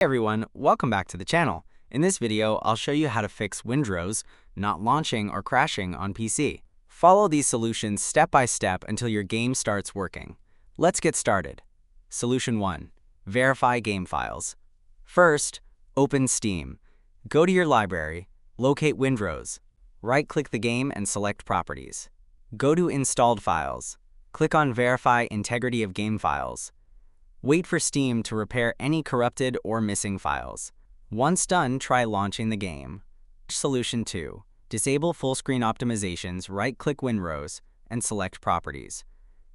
Hey everyone, welcome back to the channel. In this video, I'll show you how to fix Windrose not launching or crashing on PC. Follow these solutions step by step until your game starts working. Let's get started. Solution 1. Verify game files. First, open Steam. Go to your library, locate Windrose. Right-click the game and select Properties. Go to Installed Files. Click on Verify Integrity of Game Files. Wait for Steam to repair any corrupted or missing files. Once done, try launching the game. Solution 2. Disable full-screen optimizations, right-click Windrose, and select Properties.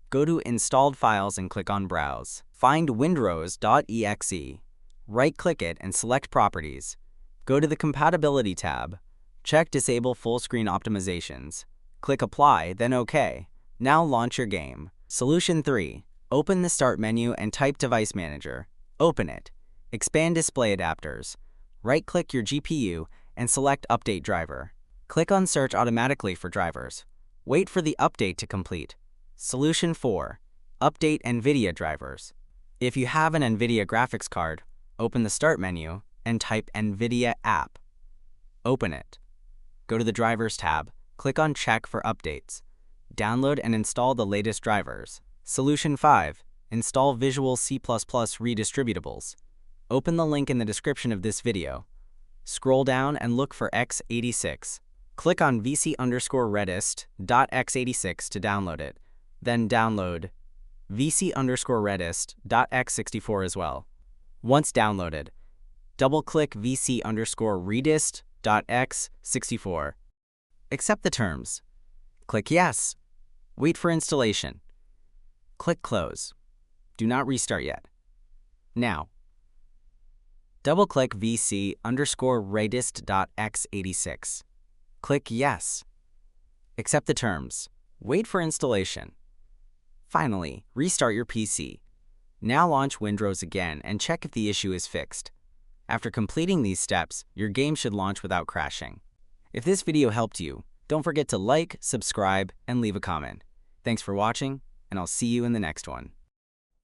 Go to Installed Files and click on Browse. Find windrose.exe. Right-click it and select Properties. Go to the Compatibility tab. Check Disable full-screen optimizations. Click Apply, then OK. Now launch your game. Solution 3. Open the Start menu and type Device Manager. Open it. Expand Display Adapters. Right-click your GPU and select Update Driver. Click on Search automatically for drivers. Wait for the update to complete. Solution 4. Update NVIDIA drivers. If you have an NVIDIA graphics card, open the Start menu and type NVIDIA App. Open it. Go to the Drivers tab. Click on Check for updates. Download and install the latest drivers. Solution 5. Install Visual C++ Redistributables. Open the link in the description of this video. Scroll down and look for x86. Click on vc_redist.x86 to download it. Then download vc_redist.x64 as well. Once downloaded, double-click vc_redist.x64. Accept the terms. Click Yes. Wait for installation. Click Close. Do not restart yet. Now, double-click vc_redist.x86. Click Yes. Accept the terms. Wait for installation. Finally, restart your PC. Now launch Windrose again and check if the issue is fixed. After completing these steps, your game should launch without crashing. If this video helped you, don't forget to like, subscribe, and leave a comment. Thanks for watching, and I'll see you in the next one.